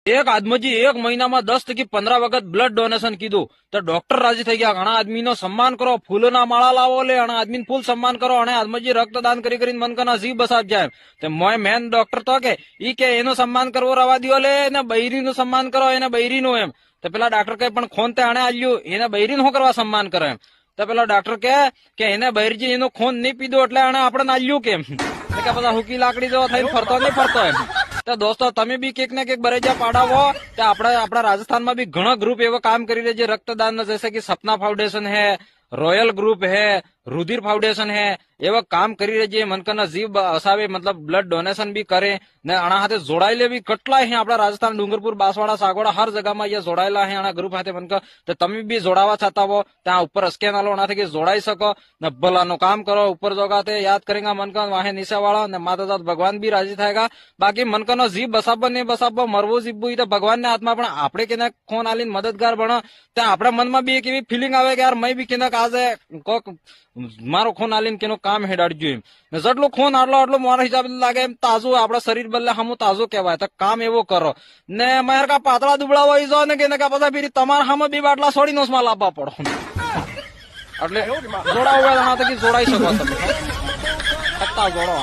એક આદમીજી 1 મહિનામાં 10 થી 15 વખત બ્લડ ડોનેશન કીધું તો ડોક્ટર રાજી થઈ ગયા. ઘણા આદમીનો સન્માન કરો, ફૂલોના માળા લાવો લે, અને આદમીને ફૂલ સન્માન કરો, અને આદમીજી રક્તદાન કરી કરીને મનકના જીવ બસાવ જાય. તે મોય મેન ડોક્ટર તો કે ઈ કે એનું સન્માન કરવો રવા દિયો લે, ને બૈરીનું સન્માન કરો, એને બૈરીનું એમ. તો પેલા ડોક્ટર કહે પણ ખોન તે આણે આલ્યું, એને બૈરીનું શું કરવા સન્માન કરે એમ. તો પેલા ડોક્ટર કે એને બૈરજી એનું ખૂન નહીં પીધું એટલે આણે આપણે આલ્યું કેમ. કે બધા હુકી લાકડી જેવો થઈને ફરતો નહીં ફરતો એમ. તો દોસ્તો તમે બી કેક ને કેક બરેજા પાડાવો. તો આપણા રાજસ્થાનમાં બી ઘણા ગ્રુપ એવો કામ કરી રહ્યા છે રક્તદાન, જैसे કે સપના ફાઉન્डेशन है, રોયલ ગ્રુપ है, રુધિર ફાઉન્डेशन है, એવા કામ કરી રહી છે. મનકરના જીવ બસાવે, મતલબ બ્લડ ડોનેશન બી કરે ને આના હાથે જોડાયેલે બી કેટલા હે આપણા રાજસ્થાન, ડુંગરપુર, બાંસવાડા, સાગોડા હર જગામાં અહીંયા જોડાયેલા હે આના ગ્રુપ હાથે મનકા. તો તમે બી જોડાવા ચાહતા હો ત્યાં ઉપર સ્કેન આલો, આનાથી જોડાઈ શકો ને ભલાનું કામ કરો. ઉપર જોગાતે યાદ કરેગા મનકા વાહે નીચેવાળા ને માતા જાત ભગવાન બી રાજી થાયગા. બાકી મનકાનો જીવ બસાબો નહીં બસાબો, મરવો જીવવું તો ભગવાનના હાથમાં. પણ આપણે કેને ખોન આલીને મદદગાર બનો ત્યાં આપણા મનમાં બી એક એવી ફિલિંગ આવે કે યાર મેં બી કેને આજે કોક મારો ખૂન આલીને કેનો કામ હેડાડજો એમ. જેટલું ખૂન આટલો મારા હિસાબે લાગે એમ તાજું આપણા શરીર બદલે હમું તાજું કહેવાય. તો કામ એવો કરો ને મારે કા પાતળા દુબળા હોય જાવ ને કે પાછા ફીરી તમારા સામે બી બાટલા છોડી નો માં લાવવા પડો. એટલે જોડાવ જોડાઈ શકો તમે, જોડો